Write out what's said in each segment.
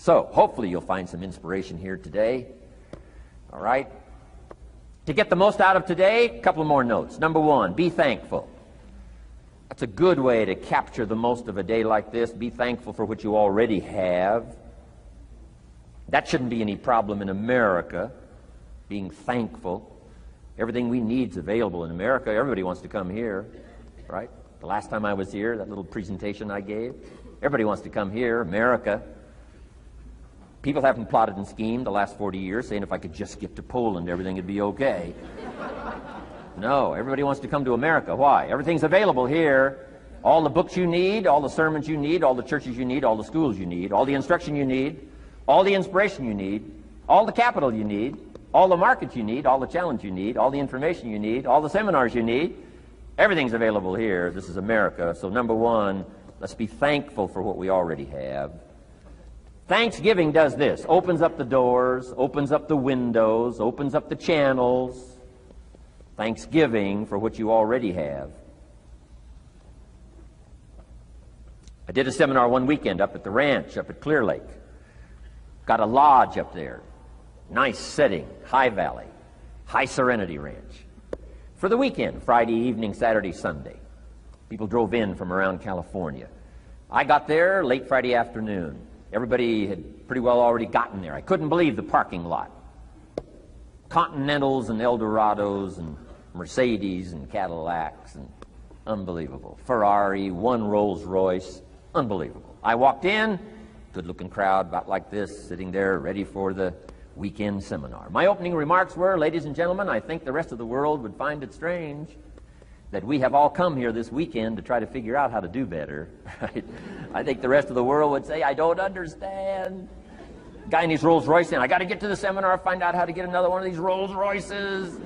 So, hopefully you'll find some inspiration here today. All right? To get the most out of today, a couple more notes. Number one, be thankful. That's a good way to capture the most of a day like this. Be thankful for what you already have. That shouldn't be any problem in America, being thankful. Everything we need is available in America. Everybody wants to come here, right? The last time I was here, that little presentation I gave, everybody wants to come here, America. People haven't plotted and schemed the last 40 years saying if I could just get to Poland, everything would be okay. No, everybody wants to come to America. Why? Everything's available here. All the books you need, all the sermons you need, all the churches you need, all the schools you need, all the instruction you need, all the inspiration you need, all the capital you need, all the markets you need, all the challenge you need, all the information you need, all the seminars you need. Everything's available here. This is America. So number one, let's be thankful for what we already have. Thanksgiving does this. Opens up the doors, opens up the windows, opens up the channels. Thanksgiving for what you already have. I did a seminar one weekend up at the ranch, up at Clear Lake. Got a lodge up there. Nice setting, high valley, high serenity ranch. For the weekend, Friday evening, Saturday, Sunday. People drove in from around California. I got there late Friday afternoon. Everybody had pretty well already gotten there. I couldn't believe the parking lot. Continentals and Eldorados and Mercedes and Cadillacs and unbelievable. Ferrari, one Rolls Royce, unbelievable. I walked in, good-looking crowd about like this, sitting there ready for the weekend seminar. My opening remarks were, ladies and gentlemen, I think the rest of the world would find it strange that we have all come here this weekend to try to figure out how to do better. Right? I think the rest of the world would say, I don't understand. Guy in his Rolls Royce saying, I got to get to the seminar, find out how to get another one of these Rolls Royces.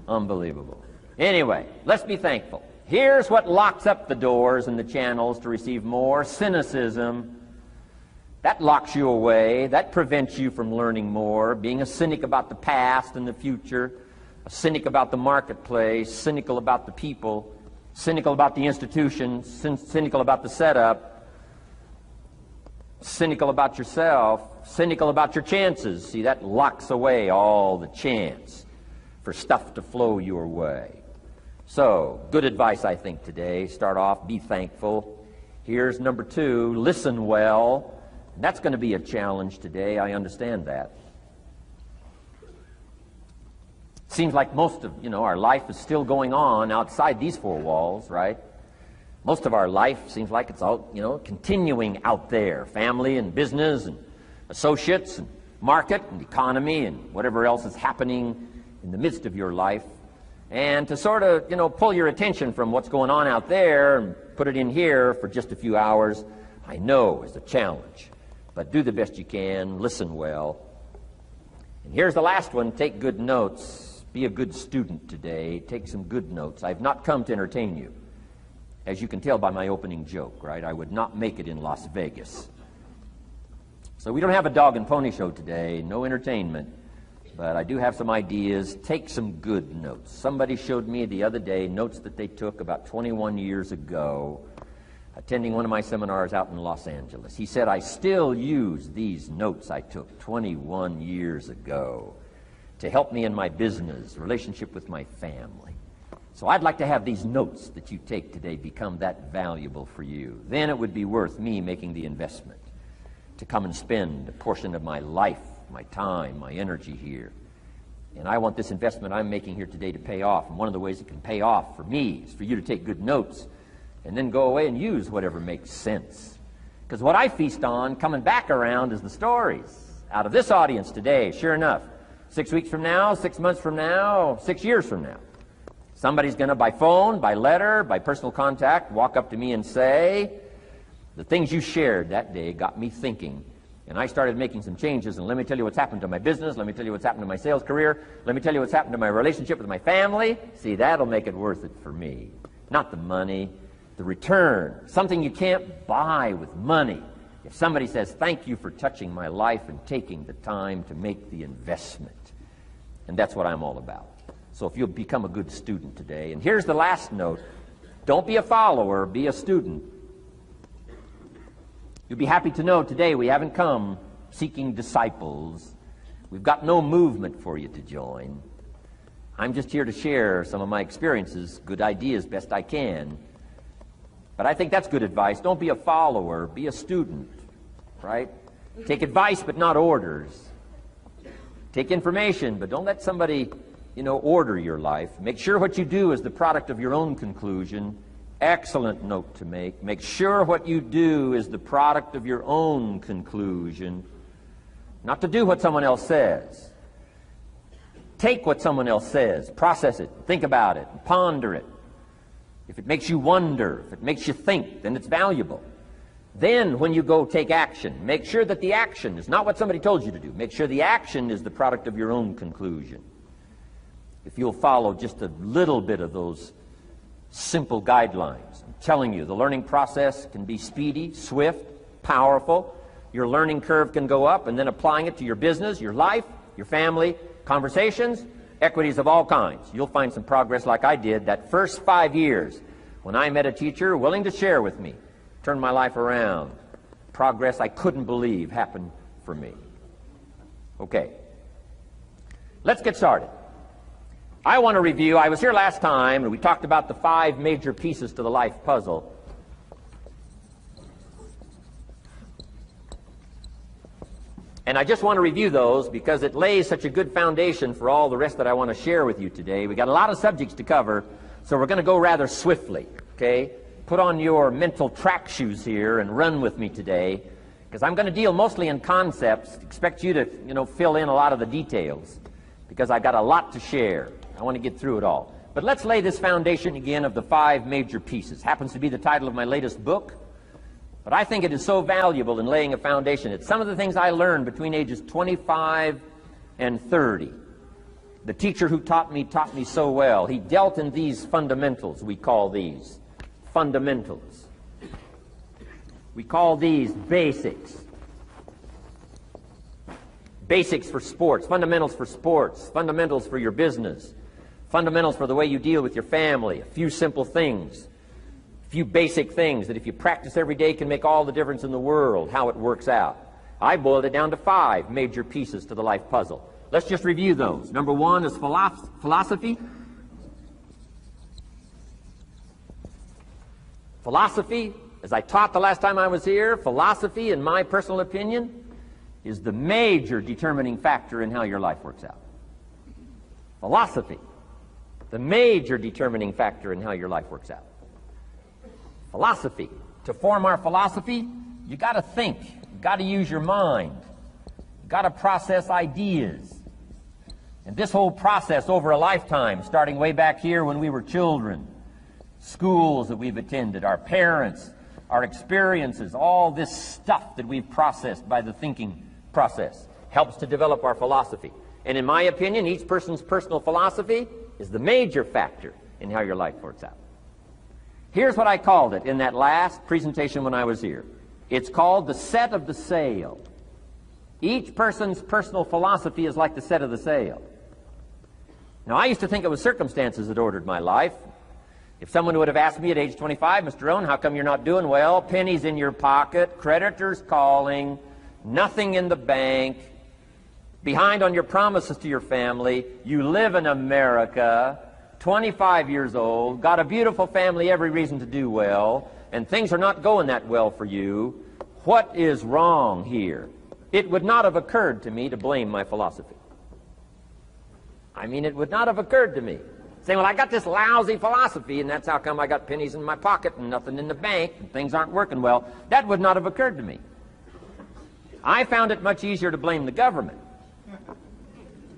Unbelievable. Anyway, let's be thankful. Here's what locks up the doors and the channels to receive more: cynicism. That locks you away. That prevents you from learning more. Being a cynic about the past and the future, a cynic about the marketplace, cynical about the people, cynical about the institutions, cynical about the setup, cynical about yourself, cynical about your chances. See, that locks away all the chance for stuff to flow your way. So, good advice, I think, today. Start off, be thankful. Here's number two, listen well. That's going to be a challenge today. I understand that. Seems like most of, our life is still going on outside these four walls, right? Most of our life seems like it's all, continuing out there. Family and business and associates and market and economy and whatever else is happening in the midst of your life. And to sort of, pull your attention from what's going on out there and put it in here for just a few hours, I know is a challenge. But do the best you can, listen well. And here's the last one, take good notes. Be a good student today. Take some good notes. I've not come to entertain you. As you can tell by my opening joke, right? I would not make it in Las Vegas. So we don't have a dog and pony show today, no entertainment. But I do have some ideas. Take some good notes. Somebody showed me the other day notes that they took about 21 years ago, attending one of my seminars out in Los Angeles. He said, I still use these notes I took 21 years ago to help me in my business, relationship with my family. So I'd like to have these notes that you take today become that valuable for you. Then it would be worth me making the investment to come and spend a portion of my life, my time, my energy here. And I want this investment I'm making here today to pay off. And one of the ways it can pay off for me is for you to take good notes and then go away and use whatever makes sense. Because what I feast on coming back around is the stories out of this audience today. Sure enough, 6 weeks from now, 6 months from now, 6 years from now, somebody's going to, by phone, by letter, by personal contact, walk up to me and say, the things you shared that day got me thinking. And I started making some changes, and let me tell you what's happened to my business, let me tell you what's happened to my sales career, let me tell you what's happened to my relationship with my family. See, that'll make it worth it for me. Not the money, the return. Something you can't buy with money. If somebody says, thank you for touching my life and taking the time to make the investment. And that's what I'm all about. So if you'll become a good student today. And here's the last note. Don't be a follower, be a student. You'll be happy to know today we haven't come seeking disciples. We've got no movement for you to join. I'm just here to share some of my experiences, good ideas, best I can. But I think that's good advice. Don't be a follower, be a student, right? Take advice, but not orders. Take information, but don't let somebody, order your life. Make sure what you do is the product of your own conclusion. Excellent note to make. Make sure what you do is the product of your own conclusion. Not to do what someone else says. Take what someone else says, process it, think about it, ponder it. If it makes you wonder, if it makes you think, then it's valuable. Then, when you go take action, make sure that the action is not what somebody told you to do. Make sure the action is the product of your own conclusion. If you'll follow just a little bit of those simple guidelines, I'm telling you, the learning process can be speedy, swift, powerful. Your learning curve can go up, and then applying it to your business, your life, your family, conversations, equities of all kinds. You'll find some progress like I did that first 5 years when I met a teacher willing to share with me, turned my life around. Progress I couldn't believe happened for me. Okay, let's get started. I want to review, I was here last time and we talked about the 5 major pieces to the life puzzle. And I just want to review those because it lays such a good foundation for all the rest that I want to share with you today. We got a lot of subjects to cover, so we're going to go rather swiftly, okay? Put on your mental track shoes here and run with me today, because I'm going to deal mostly in concepts. Expect you to, fill in a lot of the details, because I've got a lot to share. I want to get through it all. But let's lay this foundation again of the 5 major pieces. Happens to be the title of my latest book. But I think it is so valuable in laying a foundation. It's some of the things I learned between ages 25 and 30. The teacher who taught me so well. He dealt in these fundamentals, we call these fundamentals. We call these basics. Basics for sports, fundamentals for sports, fundamentals for your business, fundamentals for the way you deal with your family, a few simple things. Few basic things that if you practice every day can make all the difference in the world, how it works out. I boiled it down to 5 major pieces to the life puzzle. Let's just review those. Number 1 is philosophy. Philosophy, as I taught the last time I was here, philosophy, in my personal opinion, is the major determining factor in how your life works out. Philosophy, the major determining factor in how your life works out. Philosophy. To form our philosophy, you got to think. You got to use your mind. You got to process ideas. And this whole process over a lifetime, starting way back here when we were children, schools that we've attended, our parents, our experiences, all this stuff that we've processed by the thinking process helps to develop our philosophy. And in my opinion, each person's personal philosophy is the major factor in how your life works out. Here's what I called it in that last presentation when I was here. It's called the set of the sail. Each person's personal philosophy is like the set of the sail. Now, I used to think it was circumstances that ordered my life. If someone would have asked me at age 25, Mr. Rohn, how come you're not doing well? Pennies in your pocket, creditors calling, nothing in the bank, behind on your promises to your family, you live in America, 25 years old, got a beautiful family, every reason to do well, and things are not going that well for you. What is wrong here? It would not have occurred to me to blame my philosophy. I mean, it would not have occurred to me. Saying, well, I got this lousy philosophy, and that's how come I got pennies in my pocket and nothing in the bank, and things aren't working well. That would not have occurred to me. I found it much easier to blame the government.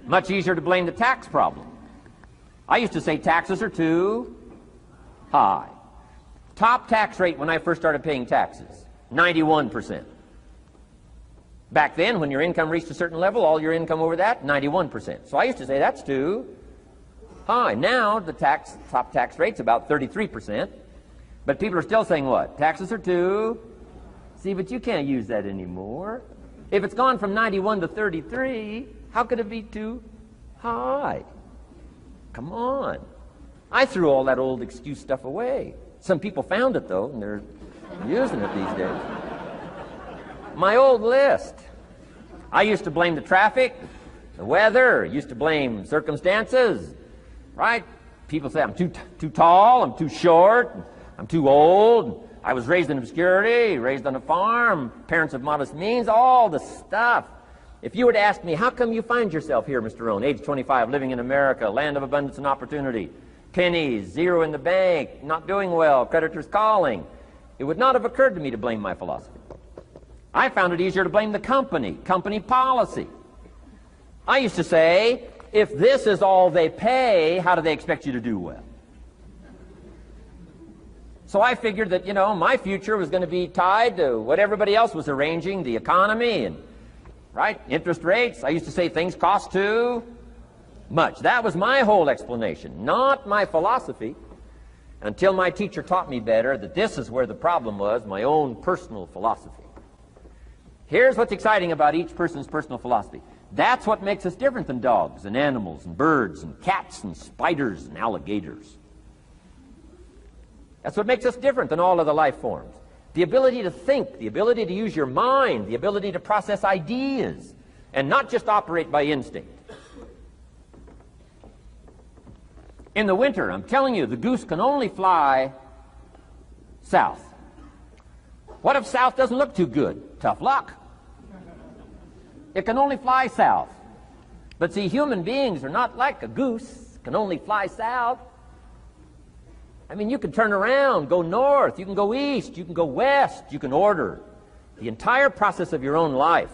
Much easier to blame the tax problem. I used to say taxes are too high. Top tax rate when I first started paying taxes, 91%. Back then, when your income reached a certain level, all your income over that, 91%. So I used to say that's too high. Now the top tax rate's about 33%. But people are still saying what? Taxes are too. See, but you can't use that anymore. If it's gone from 91 to 33, how could it be too high? Come on. I threw all that old excuse stuff away. Some people found it, though, and they're using it these days. my old list. I used to blame the traffic, the weather, used to blame circumstances, right? People say I'm too tall, I'm too short, I'm too old, I was raised in obscurity, raised on a farm, parents of modest means, all the stuff. If you were to ask me, how come you find yourself here, Mr. Rohn, age 25, living in America, land of abundance and opportunity, pennies, zero in the bank, not doing well, creditors calling, it would not have occurred to me to blame my philosophy. I found it easier to blame the company policy. I used to say, if this is all they pay, how do they expect you to do well? So I figured that, my future was going to be tied to what everybody else was arranging, the economy and, right, interest rates. I used to say things cost too much. That was my whole explanation, not my philosophy, until my teacher taught me better that this is where the problem was, my own personal philosophy. Here's what's exciting about each person's personal philosophy. That's what makes us different than dogs and animals and birds and cats and spiders and alligators. That's what makes us different than all other life forms. The ability to think, the ability to use your mind, the ability to process ideas, and not just operate by instinct. In the winter, I'm telling you, the goose can only fly south. What if south doesn't look too good? Tough luck. It can only fly south. But see, human beings are not like a goose, can only fly south. I mean, you can turn around, go north, you can go east, you can go west, you can order the entire process of your own life.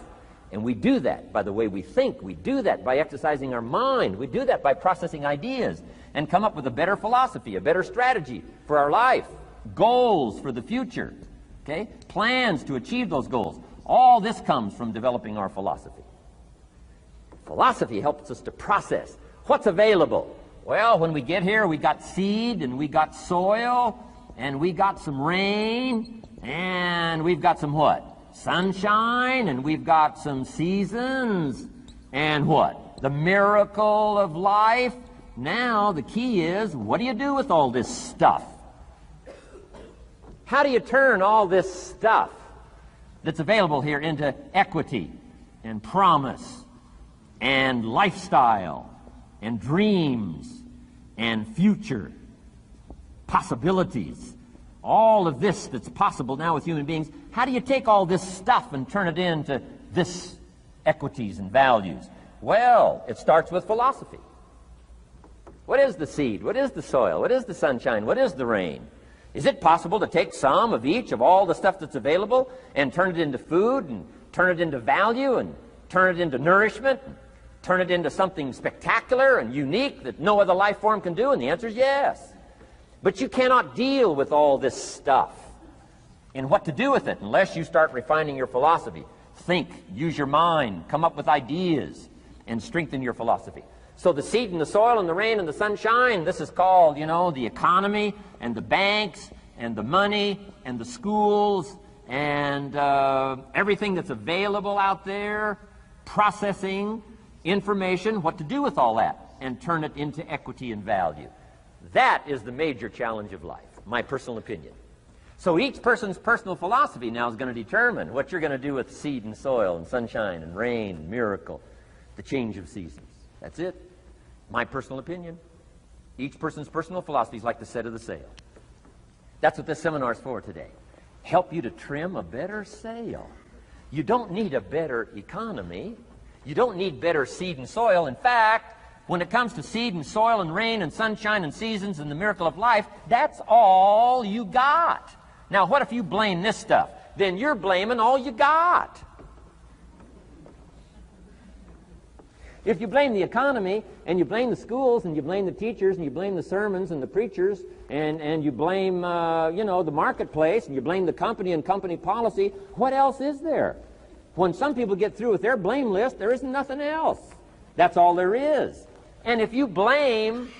And we do that by the way we think. We do that by exercising our mind. We do that by processing ideas and come up with a better philosophy, a better strategy for our life, goals for the future, okay? Plans to achieve those goals. All this comes from developing our philosophy. Philosophy helps us to process what's available. Well, when we get here, we got seed, and we got soil, and we got some rain, and we've got some what? Sunshine, and we've got some seasons, and what? The miracle of life. Now, the key is, what do you do with all this stuff? How do you turn all this stuff that's available here into equity and promise and lifestyle and dreams and future possibilities? All of this that's possible now with human beings, how do you take all this stuff and turn it into this equities and values? Well, it starts with philosophy. What is the seed? What is the soil? What is the sunshine? What is the rain? Is it possible to take some of each of all the stuff that's available and turn it into food and turn it into value and turn it into nourishment and turn it into something spectacular and unique that no other life form can do? And the answer is yes. But you cannot deal with all this stuff and what to do with it unless you start refining your philosophy. Think, use your mind, come up with ideas, and strengthen your philosophy. So the seed and the soil and the rain and the sunshine, this is called, the economy and the banks and the money and the schools and everything that's available out there, processing information, what to do with all that, and turn it into equity and value. That is the major challenge of life, my personal opinion. So each person's personal philosophy now is going to determine what you're going to do with seed and soil and sunshine and rain and miracle, the change of seasons. That's it. My personal opinion. Each person's personal philosophy is like the set of the sail. That's what this seminar is for today. Help you to trim a better sail. You don't need a better economy. You don't need better seed and soil. In fact, when it comes to seed and soil and rain and sunshine and seasons and the miracle of life, that's all you got. Now, what if you blame this stuff? Then you're blaming all you got. If you blame the economy, and you blame the schools, and you blame the teachers, and you blame the sermons and the preachers, and you blame, the marketplace, and you blame the company and company policy, what else is there? When some people get through with their blame list, there isn't nothing else. That's all there is. And if you blame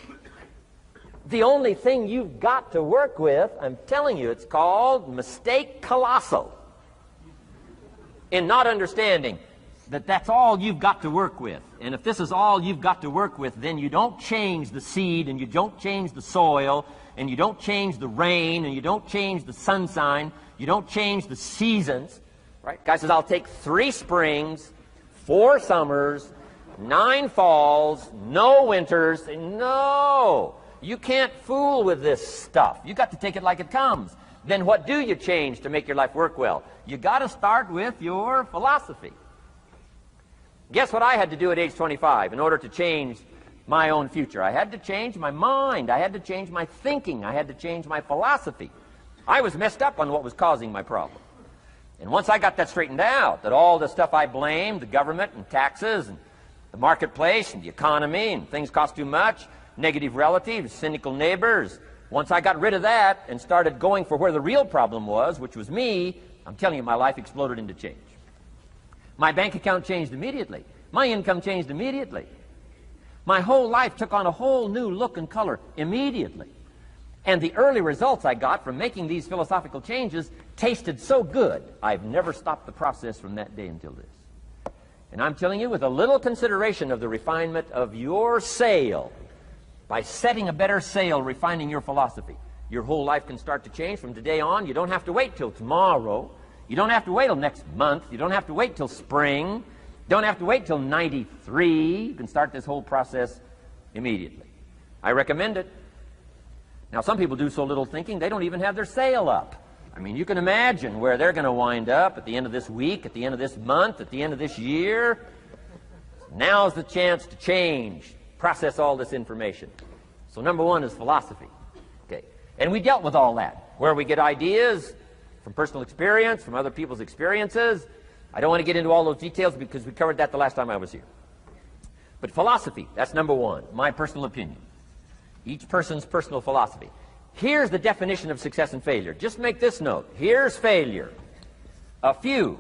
the only thing you've got to work with, I'm telling you, it's called mistake colossal in not understanding that that's all you've got to work with. And if this is all you've got to work with, then you don't change the seed, and you don't change the soil, and you don't change the rain, and you don't change the sunshine, you don't change the seasons. Right? Guy says, I'll take 3 springs, 4 summers, 9 falls, no winters. No! You can't fool with this stuff. You got to take it like it comes. Then what do you change to make your life work well? You got to start with your philosophy. Guess what I had to do at age 25 in order to change my own future? I had to change my mind. I had to change my thinking. I had to change my philosophy. I was messed up on what was causing my problem. And once I got that straightened out, that all the stuff I blamed, the government and taxes and the marketplace and the economy and things cost too much, negative relatives, cynical neighbors, once I got rid of that and started going for where the real problem was, which was me, I'm telling you, my life exploded into change. My bank account changed immediately. My income changed immediately. My whole life took on a whole new look and color immediately. And the early results I got from making these philosophical changes tasted so good, I've never stopped the process from that day until this. And I'm telling you, with a little consideration of the refinement of your sail, by setting a better sail, refining your philosophy, your whole life can start to change from today on. You don't have to wait till tomorrow. You don't have to wait till next month. You don't have to wait till spring. You don't have to wait till 93. You can start this whole process immediately. I recommend it. Now, some people do so little thinking, they don't even have their sail up. I mean, you can imagine where they're going to wind up at the end of this week, at the end of this month, at the end of this year. Now's the chance to change, process all this information. So number 1 is philosophy. Okay. And we dealt with all that, where we get ideas from personal experience, from other people's experiences. I don't want to get into all those details because we covered that the last time I was here. But philosophy, that's number 1, my personal opinion. Each person's personal philosophy. Here's the definition of success and failure. Just make this note. Here's failure. A few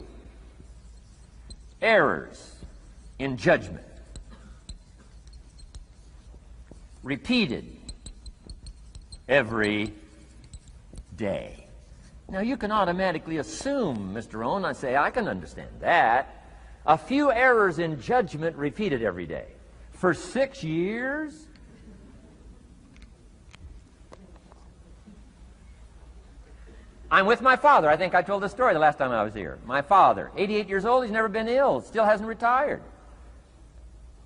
errors in judgment, repeated every day. Now, you can automatically assume, Mr. Owen, I say, I can understand that. A few errors in judgment repeated every day. For 6 years? I'm with my father. I think I told this story the last time I was here. My father, 88 years old, he's never been ill, still hasn't retired.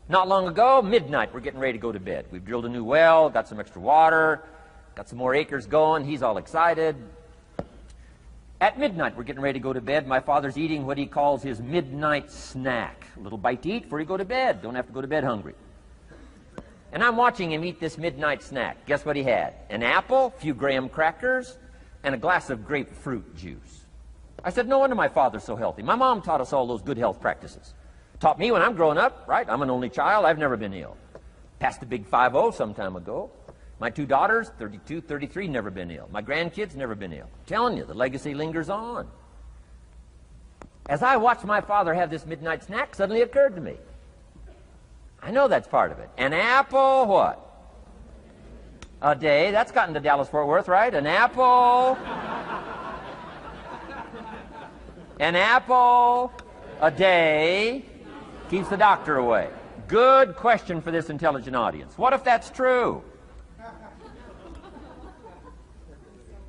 Not long ago, midnight, we're getting ready to go to bed. We've drilled a new well, got some extra water, got some more acres going. He's all excited. At midnight, we're getting ready to go to bed. My father's eating what he calls his midnight snack. A little bite to eat before you go to bed. Don't have to go to bed hungry. And I'm watching him eat this midnight snack. Guess what he had? An apple, a few graham crackers, and a glass of grapefruit juice. I said, no wonder my father's so healthy. My mom taught us all those good health practices. Taught me when I'm growing up, right? I'm an only child. I've never been ill. Passed the big 5-0 some time ago. My 2 daughters, 32, 33, never been ill. My grandkids, never been ill. I'm telling you, the legacy lingers on. As I watched my father have this midnight snack, suddenly it occurred to me. I know that's part of it. An apple, what? A day. That's gotten to Dallas-Fort Worth, right? An apple. An apple a day keeps the doctor away. Good question for this intelligent audience. What if that's true?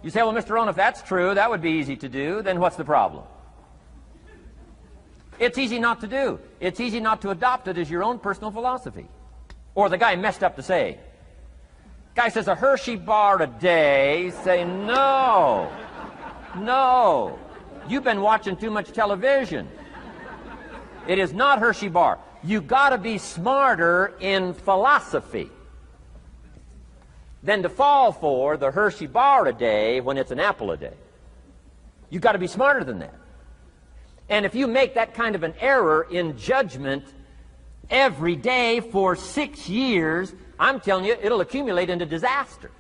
You say, well, Mr. Rohn, if that's true, that would be easy to do. Then what's the problem? It's easy not to do. It's easy not to adopt it as your own personal philosophy. Or the guy messed up the saying. Guy says a Hershey bar a day. Say, no. No. You've been watching too much television. It is not Hershey bar. You've got to be smarter in philosophy than to fall for the Hershey bar a day when it's an apple a day. You've got to be smarter than that. And if you make that kind of an error in judgment every day for 6 years, I'm telling you, it'll accumulate into disaster.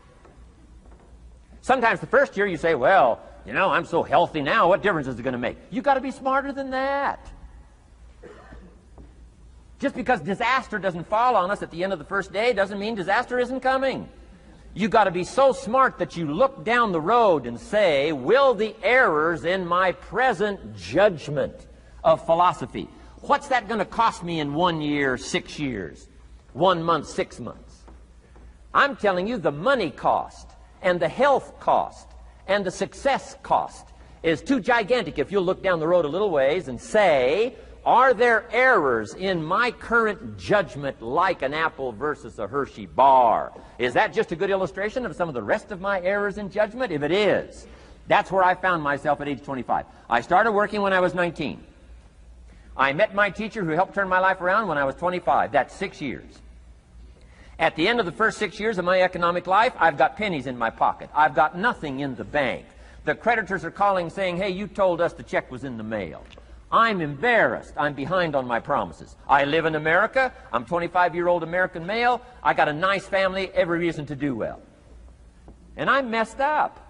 Sometimes the first year you say, well, you know, I'm so healthy now, what difference is it going to make? You've got to be smarter than that. Just because disaster doesn't fall on us at the end of the first day doesn't mean disaster isn't coming. You've got to be so smart that you look down the road and say, will the errors in my present judgment of philosophy, what's that going to cost me in 1 year, 6 years, 1 month, 6 months? I'm telling you the money cost and the health cost and the success cost is too gigantic if you'll look down the road a little ways and say, are there errors in my current judgment like an apple versus a Hershey bar? Is that just a good illustration of some of the rest of my errors in judgment? If it is, that's where I found myself at age 25. I started working when I was 19. I met my teacher who helped turn my life around when I was 25. That's 6 years. At the end of the first 6 years of my economic life, I've got pennies in my pocket. I've got nothing in the bank. The creditors are calling saying, hey, you told us the check was in the mail. I'm embarrassed. I'm behind on my promises. I live in America. I'm 25-year-old American male. I got a nice family, every reason to do well. And I'm messed up.